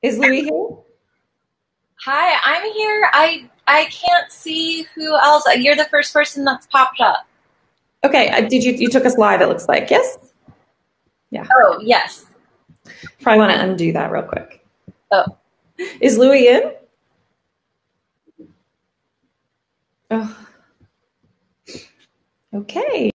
Is Louie here? Hi, I'm here. I can't see who else. You're the first person that's popped up. Okay, you took us live, it looks like, yes? Yeah. Oh, yes. Probably want to undo that real quick. Oh. Is Louie in? Oh. Okay.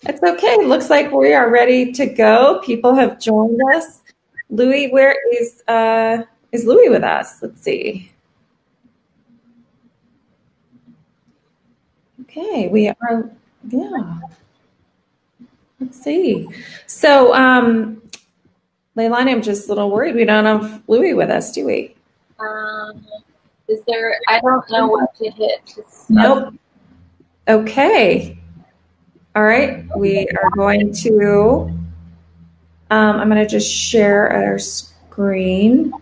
It's okay. Looks like we are ready to go. People have joined us. Louie, where is Louie with us? Let's see. Okay, we are, yeah. Let's see. So, Leilani, I'm just a little worried. We don't have Louie with us, do we? Is there? I don't know what to hit. Nope. Okay. All right. We are going to. I'm going to just share our screen.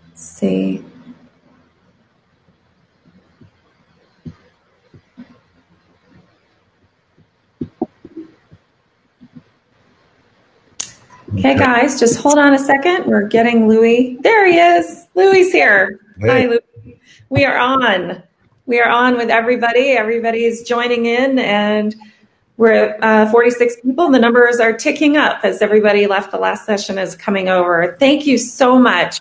Let's see. Okay, guys, just hold on a second. We're getting Louie. There he is. Louie's here. Hey. Hi, Louie. We are on. We are on with everybody. Everybody is joining in, and we're at 46 people. The numbers are ticking up as everybody left the last session is coming over. Thank you so much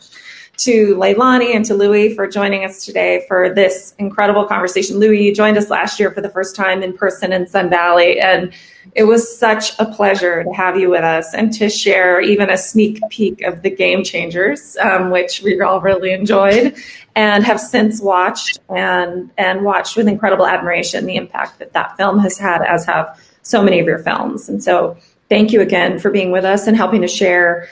to Leilani and to Louie for joining us today for this incredible conversation. Louie, you joined us last year for the first time in person in Sun Valley, and it was such a pleasure to have you with us and to share even a sneak peek of the Game Changers, which we all really enjoyed and have since watched and watched with incredible admiration the impact that that film has had, as have so many of your films. And so thank you again for being with us and helping to share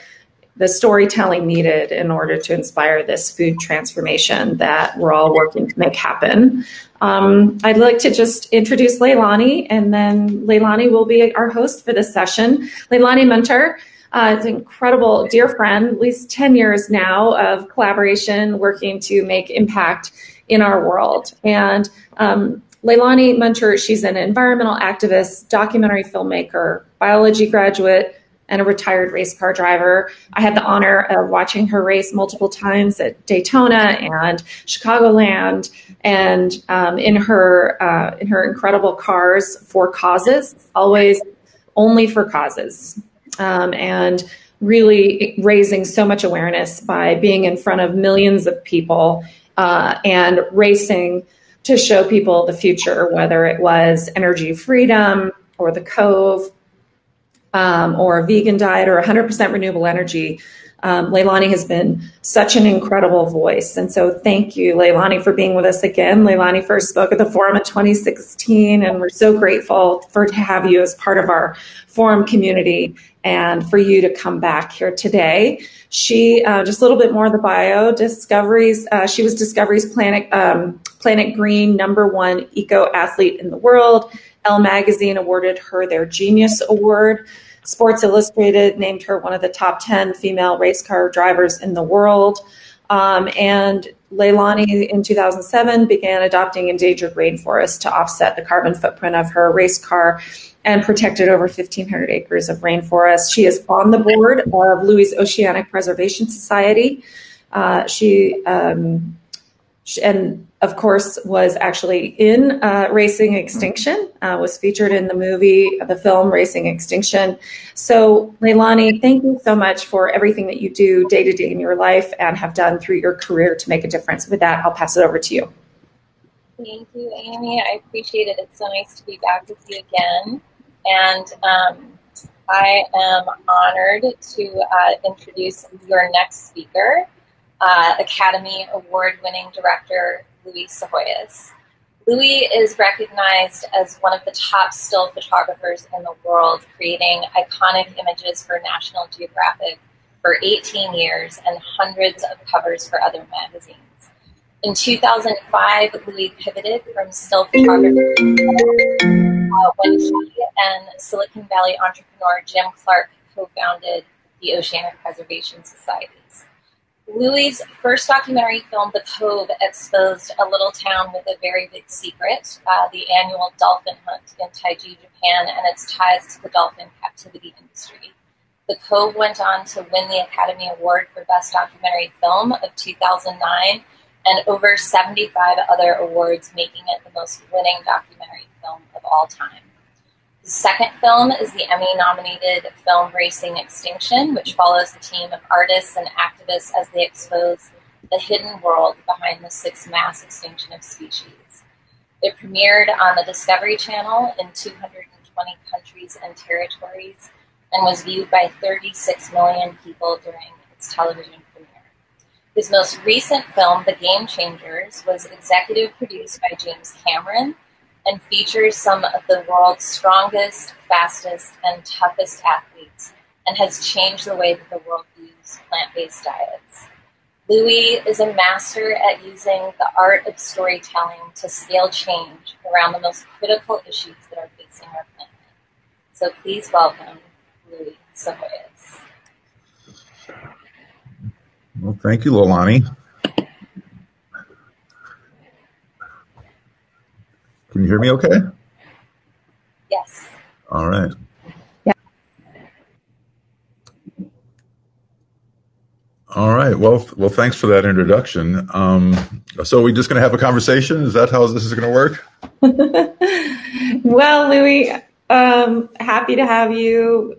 the storytelling needed in order to inspire this food transformation that we're all working to make happen. I'd like to just introduce Leilani, and then Leilani will be our host for this session. Leilani Munter is an incredible dear friend, at least 10 years now of collaboration, working to make impact in our world. And Leilani Munter, she's an environmental activist, documentary filmmaker, biology graduate, and a retired race car driver. I had the honor of watching her race multiple times at Daytona and Chicagoland, and in her incredible cars for causes, always only for causes, and really raising so much awareness by being in front of millions of people and racing to show people the future, whether it was energy freedom or the Cove, or a vegan diet or 100% renewable energy. Leilani has been such an incredible voice. And so thank you, Leilani, for being with us again. Leilani first spoke at the forum in 2016, and we're so grateful to have you as part of our forum community and for you to come back here today. She, just a little bit more of the bio, she was Discovery's Planet Green #1 eco athlete in the world. Elle Magazine awarded her their Genius Award. Sports Illustrated named her one of the top 10 female race car drivers in the world. And Leilani in 2007 began adopting endangered rainforests to offset the carbon footprint of her race car and protected over 1,500 acres of rainforest. She is on the board of Louie's Oceanic Preservation Society. And of course was actually in Racing Extinction, was featured in the film Racing Extinction. So Leilani, thank you so much for everything that you do day to day in your life and have done through your career to make a difference. With that, I'll pass it over to you. Thank you, Amy. I appreciate it. It's so nice to be back with you again. And I am honored to introduce your next speaker, Academy Award-winning director Louie Psihoyos. Louie is recognized as one of the top still photographers in the world, creating iconic images for National Geographic for 18 years and hundreds of covers for other magazines. In 2005, Louie pivoted from still photography when he and Silicon Valley entrepreneur Jim Clark co-founded the Oceanic Preservation Societies. Louie's first documentary film, The Cove, exposed a little town with a very big secret, the annual dolphin hunt in Taiji, Japan, and its ties to the dolphin captivity industry. The Cove went on to win the Academy Award for Best Documentary Film of 2009 and over 75 other awards, making it the most winning documentary film of all time. The second film is the Emmy-nominated film Racing Extinction, which follows the team of artists and activists as they expose the hidden world behind the sixth mass extinction of species. It premiered on the Discovery Channel in 220 countries and territories and was viewed by 36 million people during its television premiere. His most recent film, The Game Changers, was executive produced by James Cameron and features some of the world's strongest, fastest, and toughest athletes, and has changed the way that the world views plant-based diets. Louie is a master at using the art of storytelling to scale change around the most critical issues that are facing our planet. So please welcome Louie Psihoyos. Well, thank you, Leilani. Can you hear me okay? Yes. All right. Yeah. All right. Well, thanks for that introduction. So we're just going to have a conversation? Is that how this is going to work? Well, Louie, happy to have you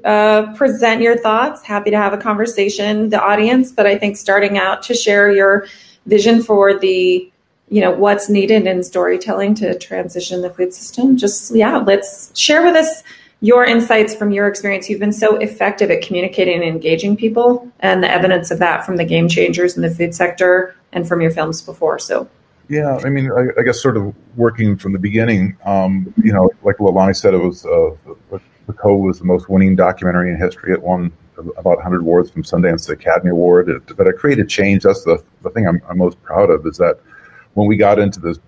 present your thoughts. Happy to have a conversation, the audience, but I think starting out to share your vision for the what's needed in storytelling to transition the food system. Let's share with us your insights from your experience. You've been so effective at communicating and engaging people, and the evidence of that from the Game Changers in the food sector and from your films before. So, yeah, I mean, I guess sort of working from the beginning, like Leilani said, it was The Cove was the most winning documentary in history. It won about 100 awards from Sundance Academy Award. But it created change. That's the thing I'm most proud of, is that when we got into this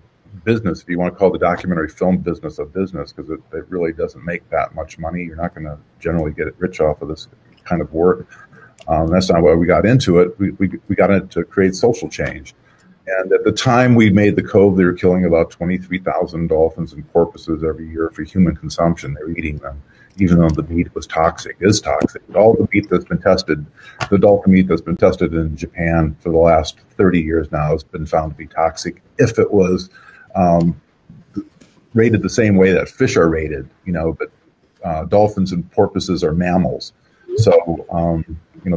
business, if you want to call the documentary film business a business, because it really doesn't make that much money. You're not going to generally get rich off of this kind of work. That's not why we got into it. We got into create social change. And at the time we made The Cove, they were killing about 23,000 dolphins and porpoises every year for human consumption. They were eating them, even though the meat was toxic, is toxic. All the meat that's been tested, the dolphin meat that's been tested in Japan for the last 30 years now has been found to be toxic if it was rated the same way that fish are rated, but dolphins and porpoises are mammals. So,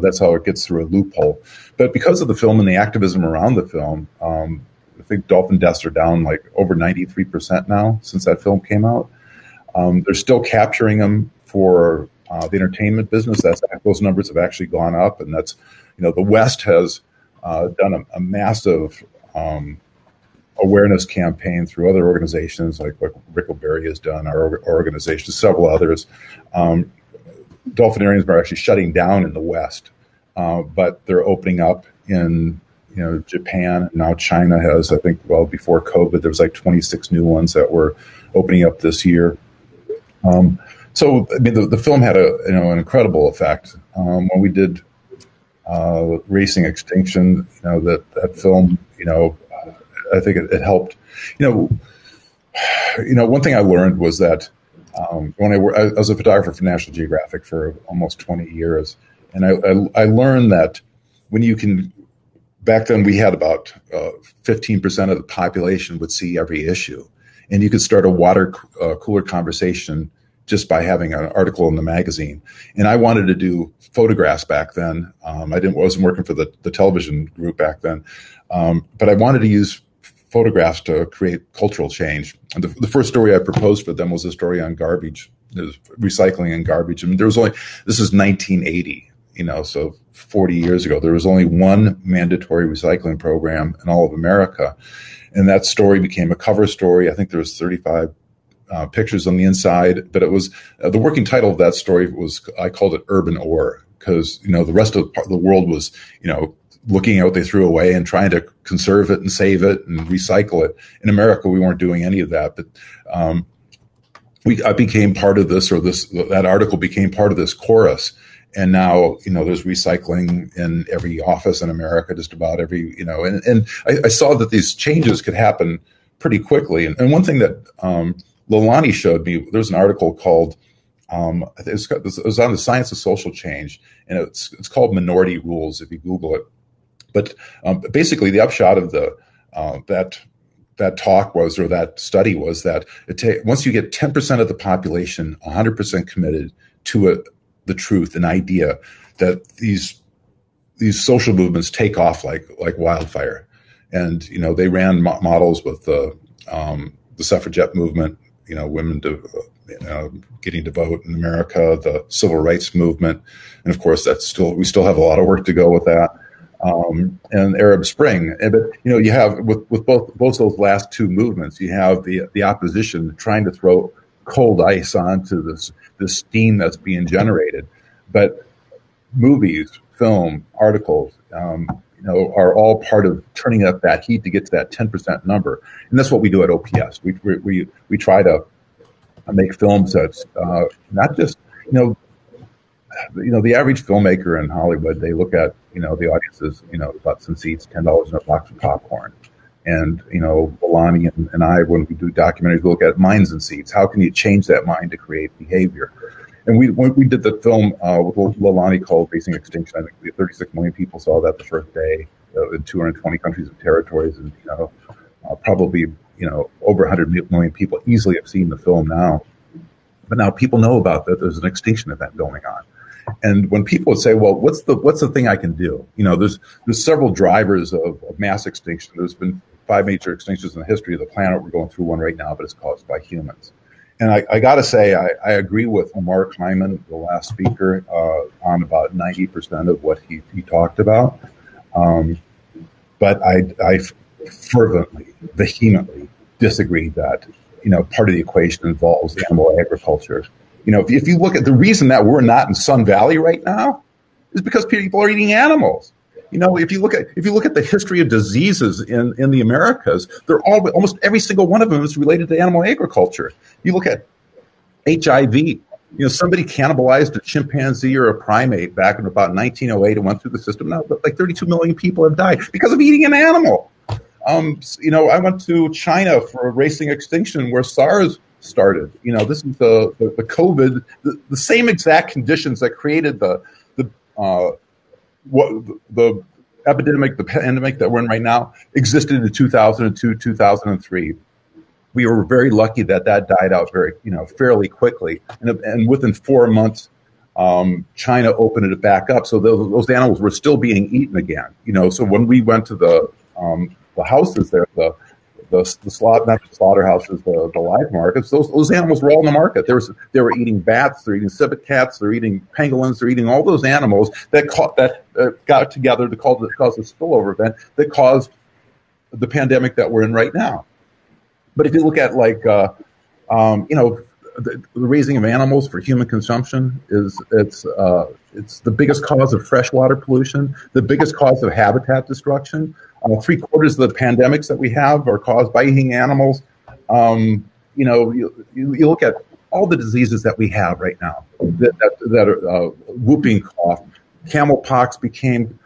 that's how it gets through a loophole. But because of the film and the activism around the film, I think dolphin deaths are down like over 93% now since that film came out. They're still capturing them for the entertainment business. Those numbers have actually gone up, and that's, the West has done a massive awareness campaign through other organizations like what Rickleberry has done, our organization, several others. Dolphinariums are actually shutting down in the West, but they're opening up in Japan, and now China has, I think, before COVID, there was like 26 new ones that were opening up this year. So I mean, the film had an incredible effect. When we did Racing Extinction, that film, I think it helped. One thing I learned was that when I was a photographer for National Geographic for almost 20 years, and I learned that when you can, back then we had about 15% of the population would see every issue, and you could start a water cooler conversation just by having an article in the magazine. And I wanted to do photographs back then. I wasn't working for the television group back then, but I wanted to use photographs to create cultural change. And the first story I proposed for them was a story on garbage, recycling and garbage. And this is 1980, so 40 years ago, there was only one mandatory recycling program in all of America. And that story became a cover story. I think there was 35 pictures on the inside, but it was the working title of that story I called it Urban Ore, because the rest of the world was looking at what they threw away and trying to conserve it and save it and recycle it. In America, we weren't doing any of that, but I became part of this, that article became part of this chorus. And now, there's recycling in every office in America, just about every, and I saw that these changes could happen pretty quickly. And one thing that Leilani showed me, there's an article called, it was on the science of social change, and it's called Minority Rules if you Google it. But basically, the upshot of that talk was, or that study was, that once you get 10% of the population 100% committed to the truth, an idea, that these social movements take off like wildfire. And they ran models with the suffragette movement, women getting to vote in America, the civil rights movement, and of course we still have a lot of work to go with that. And Arab Spring, but you have with both those last two movements, you have the opposition trying to throw cold ice onto this steam that's being generated. But movies, film, articles, are all part of turning up that heat to get to that 10% number, and that's what we do at OPS. We try to make films that's not just the average filmmaker in Hollywood. They look at the audiences, butts and seats, $10 in a box of popcorn. And, Leilani and I, when we do documentaries, we look at minds and seats. How can you change that mind to create behavior? And when we did the film with Leilani called Facing Extinction, I think 36 million people saw that the first day in 220 countries and territories. And, probably, over 100 million people easily have seen the film now. But now people know about that there's an extinction event going on. And when people would say, well, what's the thing I can do? There's several drivers of mass extinction. There's been 5 major extinctions in the history of the planet. We're going through one right now, but it's caused by humans. And I got to say, I agree with Mark Hyman, the last speaker, on about 90% of what he talked about. But I fervently, vehemently disagree that, part of the equation involves animal agriculture. If you look at the reason that we're not in Sun Valley right now is because people are eating animals. If you look at the history of diseases in the Americas, almost every single one of them is related to animal agriculture. You look at HIV. Somebody cannibalized a chimpanzee or a primate back in about 1908 and went through the system. Now, like 32 million people have died because of eating an animal. I went to China for Racing Extinction, where SARS started. This is the COVID, the same exact conditions that created the epidemic, the pandemic that we're in right now, existed in 2002, 2003. We were very lucky that died out fairly quickly, and within 4 months, China opened it back up. So those animals were still being eaten again. So when we went to the houses there, not the slaughterhouses, the live markets, those animals were all in the market. They were eating bats, they're eating civet cats, they're eating pangolins, they're eating all those animals that got together to cause a spillover event that caused the pandemic that we're in right now. But if you look at the raising of animals for human consumption it's the biggest cause of freshwater pollution, the biggest cause of habitat destruction. 3/4 of the pandemics that we have are caused by eating animals. You look at all the diseases that we have right now that are whooping cough. Camel pox became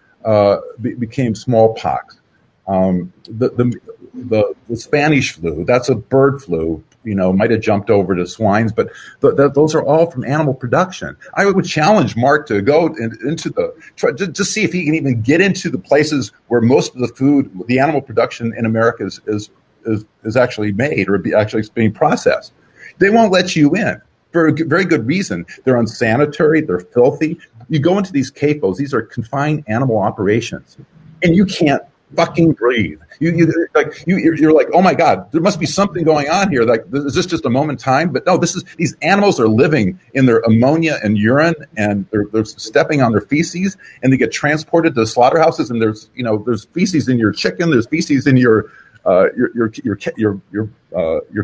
smallpox. The Spanish flu, that's a bird flu, might have jumped over to swines, but those are all from animal production. I would challenge Mark to go into just see if he can even get into the places where most of the food, the animal production in America is actually made or actually being processed. They won't let you in for a very good reason. They're unsanitary, they're filthy. You go into these CAFOs, these are confined animal operations, and you can't fucking breathe. You're like, oh my God, there must be something going on here. Like, is this just a moment in time? But no, these animals are living in their ammonia and urine, and they're stepping on their feces, and they get transported to the slaughterhouses. And there's feces in your chicken, there's feces in your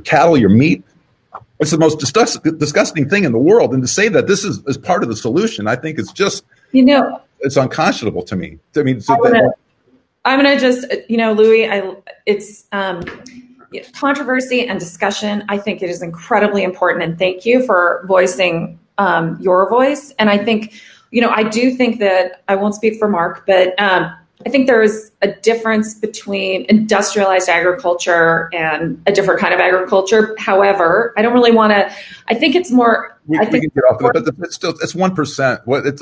cattle, your meat. It's the most disgusting thing in the world. And to say that this is part of the solution, I think it's just, it's unconscionable to me. I'm going to just, Louie, it's controversy and discussion. I think it is incredibly important, and thank you for voicing your voice. And I think I do think that, I won't speak for Mark, but I think there's a difference between industrialized agriculture and a different kind of agriculture. However, I don't really want to, I think it's more, we can get off of it, but it's still, it's 1%. What it's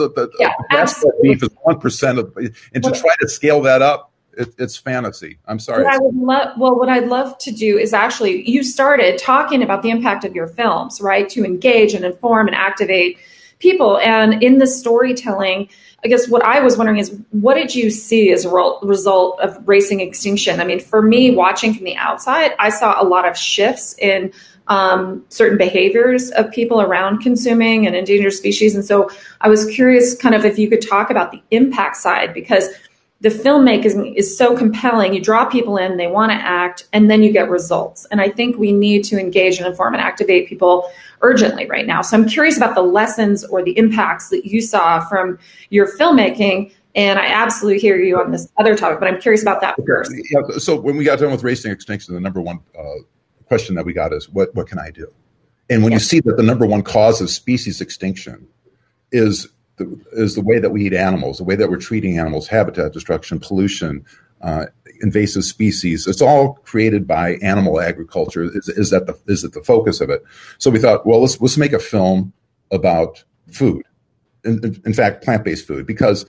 absolutely. Beef is 1% of, and to try to scale that up, it's fantasy. I'm sorry. What I'd love to do is actually, you started talking about the impact of your films, right? To engage and inform and activate people. And in the storytelling, I guess what I was wondering is, what did you see as a result of racing extinction? I mean, for me, watching from the outside, I saw a lot of shifts in certain behaviors of people around consuming and endangered species. And so I was curious kind of if you could talk about the impact side, because the filmmaking is so compelling. You draw people in, they want to act, and then you get results. And I think we need to engage and inform and activate people urgently right now. So I'm curious about the lessons or the impacts that you saw from your filmmaking. And I absolutely hear you on this other topic, but I'm curious about that first. Yeah, so when we got done with racing extinction, the number one question that we got is, what can I do? And when you see that the number one cause of species extinction is the way that we eat animals, the way that we're treating animals, habitat destruction, pollution, invasive species. It's all created by animal agriculture. Is that the focus of it? So we thought, well, let's make a film about food. In fact, plant-based food, because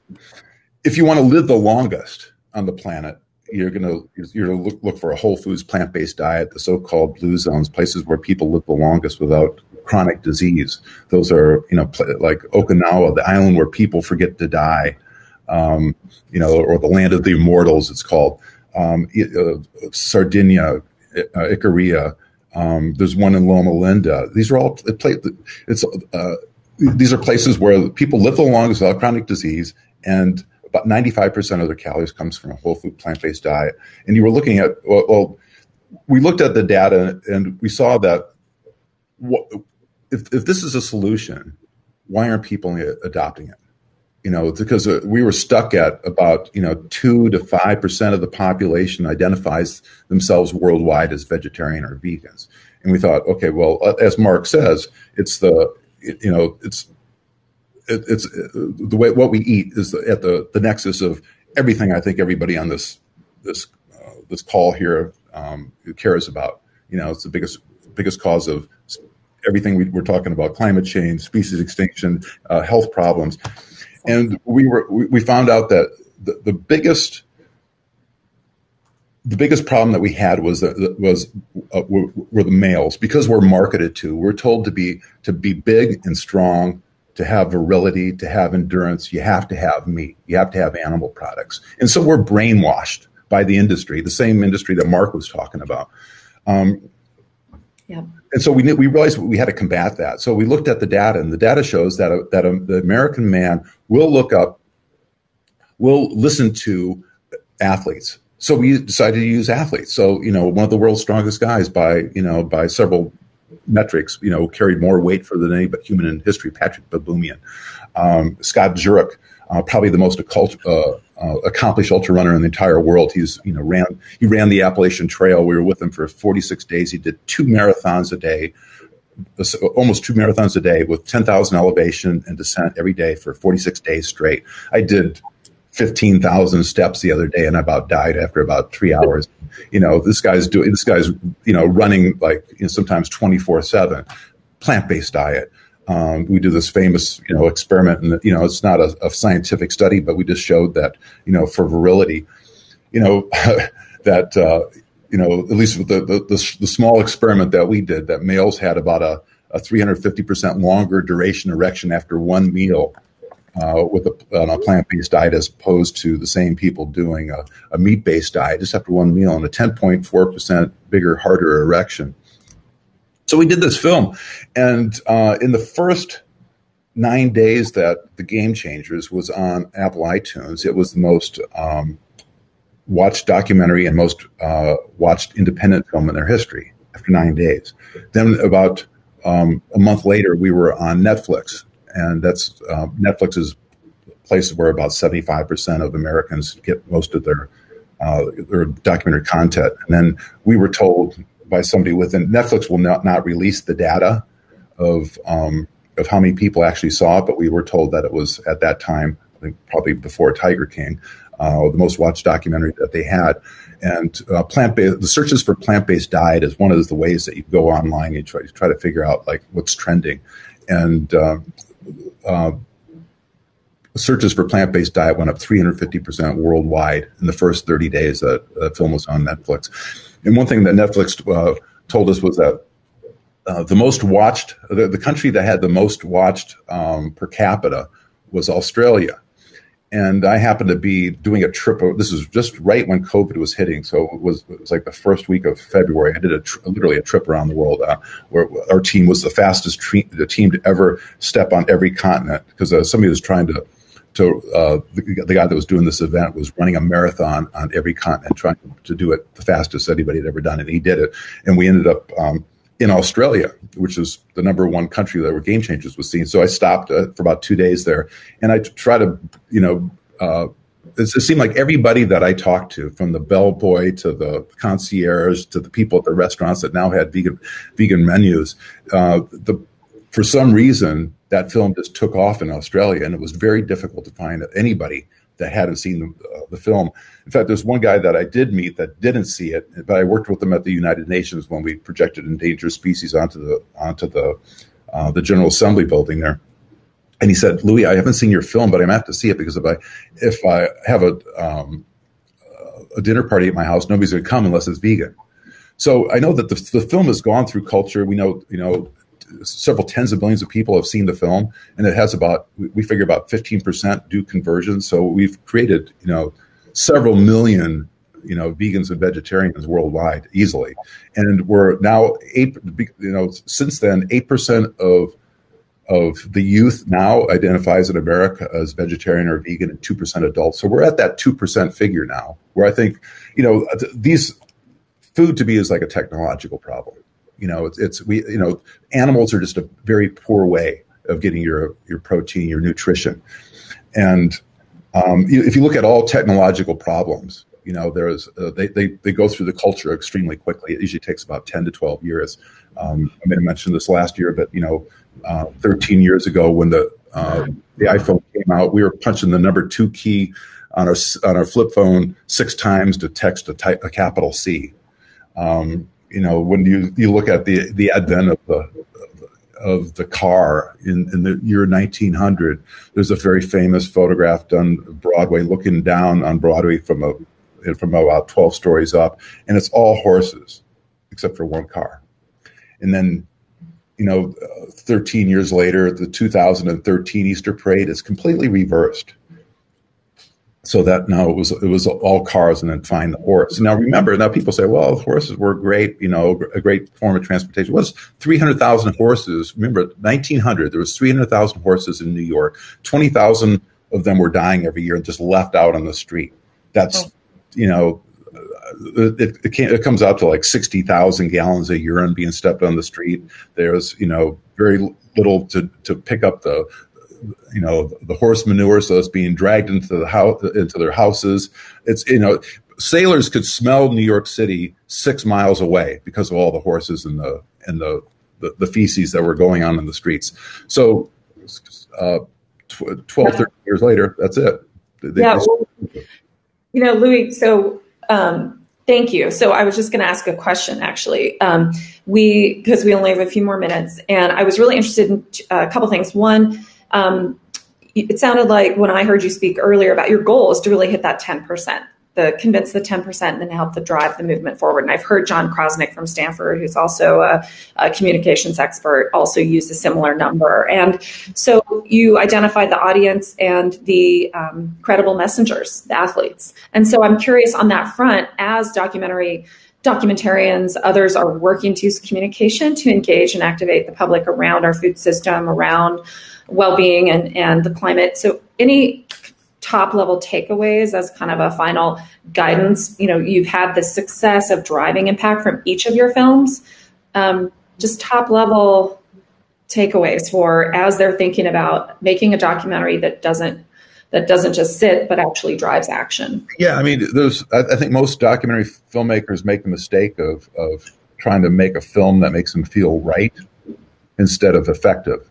if you want to live the longest on the planet, you're gonna look for a whole foods plant-based diet, the so-called blue zones, places where people live the longest without chronic disease. Those are, like Okinawa, the island where people forget to die, or the land of the immortals, it's called. Sardinia, Icaria. There's one in Loma Linda. These are all these are places where people live the longest without chronic disease, and about 95% of their calories comes from a whole food plant-based diet. And you were looking at, we looked at the data and we saw that if this is a solution, why aren't people adopting it? It's because we were stuck at about 2 to 5% of the population identifies themselves worldwide as vegetarian or vegans, and we thought, okay, well, as Mark says, it's the way what we eat is at the nexus of everything. I think everybody on this call here cares about. It's the biggest cause of everything we're talking about: climate change, species extinction, health problems. And we found out that the biggest problem that we had were the males, because we're marketed to. We're told to be big and strong, to have virility, to have endurance. You have to have meat. You have to have animal products. And so we're brainwashed by the industry, the same industry that Mark was talking about. Yeah. And so we realized we had to combat that. So we looked at the data, and the data shows that the American man will listen to athletes. So we decided to use athletes. So, one of the world's strongest guys by several metrics, carried more weight for than any but human in history, Patrick Baboumian. Scott Jurek, probably the most accomplished ultra runner in the entire world. He ran the Appalachian Trail. We were with him for 46 days. He did 2 marathons a day, almost 2 marathons a day, with 10,000 elevation and descent every day for 46 days straight. I did 15,000 steps the other day, and I about died after about 3 hours. This guy's running like sometimes 24/7, plant-based diet. We do this famous, experiment, and it's not a scientific study, but we just showed that, for virility, that at least with the small experiment that we did, that males had about a 350% longer duration erection after one meal on a plant-based diet, as opposed to the same people doing a meat-based diet just after one meal, and a 10.4% bigger, harder erection. So we did this film, and in the first 9 days that The Game Changers was on Apple iTunes, it was the most watched documentary and most watched independent film in their history after 9 days. Then about a month later, we were on Netflix, and that's Netflix is a place where about 75% of Americans get most of their documentary content. And then we were told by somebody within Netflix will not release the data of of how many people actually saw it, but we were told that it was, at that time, I think probably before Tiger King, the most watched documentary that they had. And the searches for plant-based diet is one of the ways that you go online and try to figure out like what's trending. And searches for plant-based diet went up 350% worldwide in the first 30 days that the film was on Netflix. And one thing that Netflix told us was that the most watched, the country that had the most watched per capita was Australia. And I happened to be doing a trip. This was just right when COVID was hitting, so it was like the first week of February. I did literally a trip around the world where our team was the fastest the team to ever step on every continent, because somebody was trying to the guy that was doing this event was running a marathon on every continent, trying to do it the fastest anybody had ever done, and he did it. And we ended up in Australia, which is the number one country that where Game Changers was seen. So I stopped for about 2 days there, and I try to, it seemed like everybody that I talked to, from the bellboy to the concierge to the people at the restaurants that now had vegan menus, for some reason that film just took off in Australia, and it was very difficult to find anybody that hadn't seen the film. In fact, there's one guy that I did meet that didn't see it, but I worked with him at the United Nations when we projected endangered species onto the General Assembly building there. And he said, "Louie, I haven't seen your film, but I'm going to have to see it, because if I have a dinner party at my house, nobody's going to come unless it's vegan." So I know that the film has gone through culture. We know, several tens of millions of people have seen the film, and it has we figure about 15% do conversions. So we've created, several million, vegans and vegetarians worldwide easily. And we're now since then, 8% of the youth now identifies in America as vegetarian or vegan, and 2% adults. So we're at that 2% figure now, where I think, these food to me is like a technological problem. Animals are just a very poor way of getting your protein, your nutrition. And if you look at all technological problems, there's they go through the culture extremely quickly. It usually takes about 10 to 12 years. I may have mentioned this last year, but 13 years ago when the iPhone came out, we were punching the number 2 key on our flip phone 6 times to text a capital C. When you look at the advent of the car in the year 1900, there's a very famous photograph done Broadway, looking down on Broadway from about 12 stories up, and it's all horses except for one car. And then 13 years later, the 2013 Easter parade is completely reversed. So that now it was all cars, and then find the horse. Now remember, people say, well, horses were great, a great form of transportation. It was 300,000 horses. Remember, 1900, there was 300,000 horses in New York. 20,000 of them were dying every year and just left out on the street. That's, it comes out to like 60,000 gallons of urine being stepped on the street. There's, very little to pick up the horse manure, so it's being dragged into their houses. It's, sailors could smell New York City 6 miles away because of all the horses and the feces that were going on in the streets. So 12, 13 years later, that's it. Louie, so thank you. So I was just going to ask a question, actually, because we only have a few more minutes, and I was really interested in a couple things. One, it sounded like when I heard you speak earlier about your goal is to really hit that 10%, convince the 10% and then help to drive the movement forward. And I've heard John Krosnick from Stanford, who's also a communications expert, also use a similar number. And so you identified the audience and the credible messengers, the athletes. And so I'm curious on that front, as documentarians, others are working to use communication to engage and activate the public around our food system, around well-being and the climate. So any top level takeaways as kind of a final guidance? You've had the success of driving impact from each of your films. Just top level takeaways for as they're thinking about making a documentary that doesn't just sit, but actually drives action. Yeah, I mean, I think most documentary filmmakers make the mistake of trying to make a film that makes them feel right instead of effective.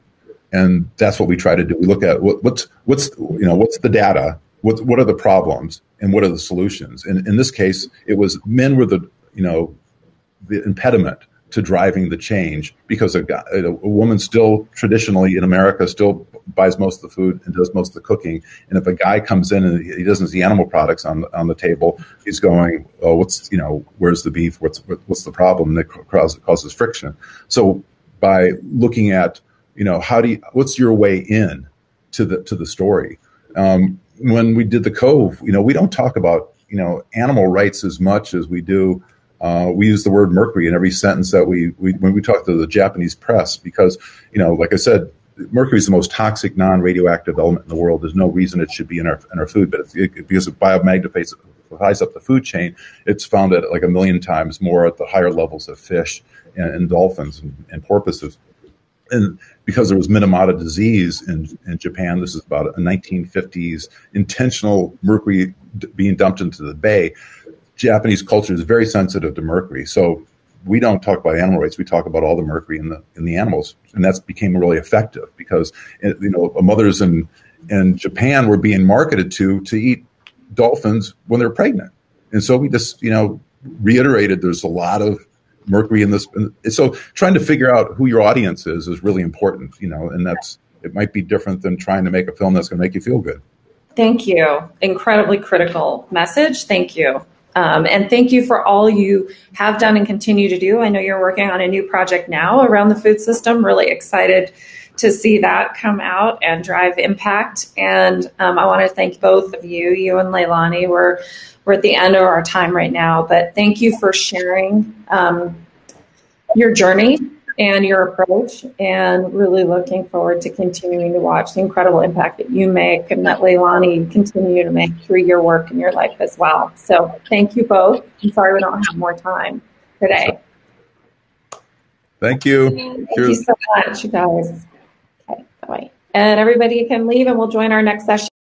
And that's what we try to do. We look at what's the data, what are the problems, and what are the solutions. And in this case, it was men were the impediment to driving the change, because a woman still traditionally in America still buys most of the food and does most of the cooking. And if a guy comes in and he doesn't see animal products on the table, he's going, oh, where's the beef? What's the problem? And it causes friction. So by looking at, what's your way in to the story? When we did the Cove, we don't talk about, animal rights as much as we do. We use the word mercury in every sentence that when we talk to the Japanese press, because, like I said, mercury is the most toxic non-radioactive element in the world. There's no reason it should be in our food, but because it biomagnifies up the food chain, it's found at like 1 million times more at the higher levels of fish and dolphins and porpoises. And because there was Minamata disease in Japan, this is about a 1950s intentional mercury being dumped into the bay. Japanese culture is very sensitive to mercury, so we don't talk about animal rights. We talk about all the mercury in the animals, and that's became really effective because mothers in Japan were being marketed to eat dolphins when they're pregnant, and so we just reiterated there's a lot of mercury in this. So trying to figure out who your audience is really important, and it might be different than trying to make a film that's going to make you feel good. Thank you. Incredibly critical message. Thank you. And thank you for all you have done and continue to do. I know you're working on a new project now around the food system. Really excited to see that come out and drive impact. And I want to thank both of you and Leilani. We're at the end of our time right now, but thank you for sharing your journey and your approach, and really looking forward to continuing to watch the incredible impact that you make and that Leilani continue to make through your work and your life as well. So thank you both. I'm sorry we don't have more time today. Thank you. Thank you so much, you guys. Okay, bye. And everybody can leave and we'll join our next session.